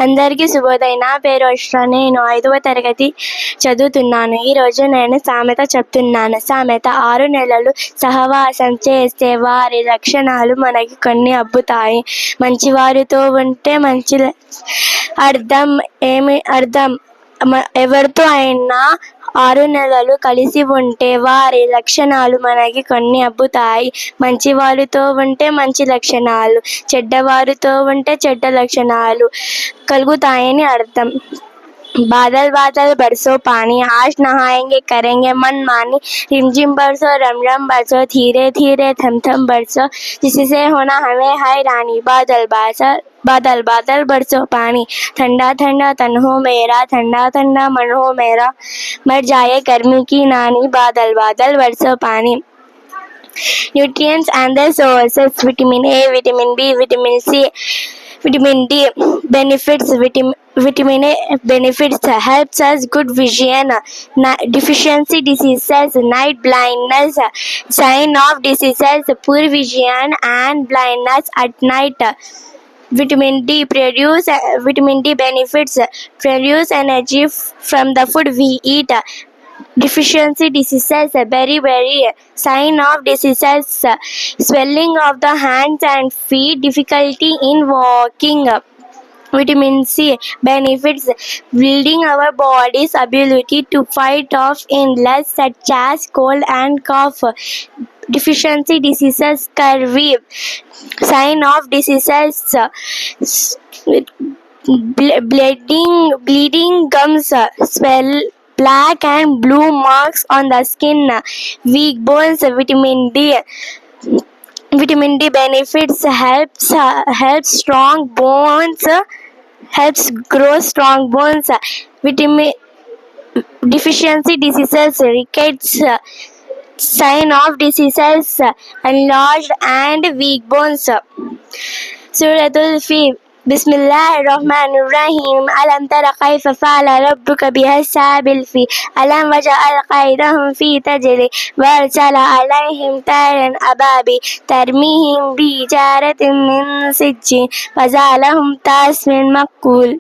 అందరికీ శుభోదయం. నా పేరు అష్రా. నేను 5వ తరగతి చదువుతున్నాను. ఈరోజు నేను సామెత చెప్తున్నాను. సామెత: 6 నెలలు సహవాసం చేస్తే వారి లక్షణాలు మనకి కొన్ని అబ్బుతాయి. మంచివారితో ఉంటే మంచి అర్థం ఎవరితో అయినా 6 నెలలు కలిసి ఉంటే వారి లక్షణాలు మనకి కొన్ని అబ్బుతాయి. మంచివారితో ఉంటే మంచి లక్షణాలు, చెడ్డవారితో ఉంటే చెడ్డ లక్షణాలు కలుగుతాయని అర్థం. बादल बादल बरसो पानी, आज नहाएंगे करेंगे मनमानी, रिमझिम बरसो रम रम बरसो, धीरे धीरे थम थम बरसो, जिससे होना हमें हैरानी. बादल बादल बरसो पानी, ठंडा ठंडा तन हो मेरा, ठंडा ठंडा मन हो मेरा, मर जाए गर्मी की नानी. बादल बादल बरसो पानी. Nutrients and their sources: vitamin A, vitamin B, vitamin C, vitamin D. Benefits: vitamin A benefits helps us good vision, deficiency diseases, night blindness. Sign of diseases: poor vision and blindness at night. Vitamin D benefits produce energy from the food we eat. Deficiency diseases, beriberi. Sign of diseases: swelling of the hands and feet, difficulty in walking. Vitamin C benefits building our body's ability to fight off illness such as cold and cough. Deficiency diseases, scurvy. Sign of diseases: bleeding gums, swell, black and blue marks on the skin, weak bones. Vitamin D benefits helps grow strong bones. Vitamin deficiency diseases, rickets. Sign of diseases: enlarged and weak bones. Suratul Fil. Bismillahirrahmanirrahim. Alam tara kayfa fa'ala rabbuka biashabil fil. Alam waja'al kaydahum fi tadlil. Warsala alayhim tayran ababi. Tarmihim bi jaratin min sijjin. Fazalahum tasmin makul.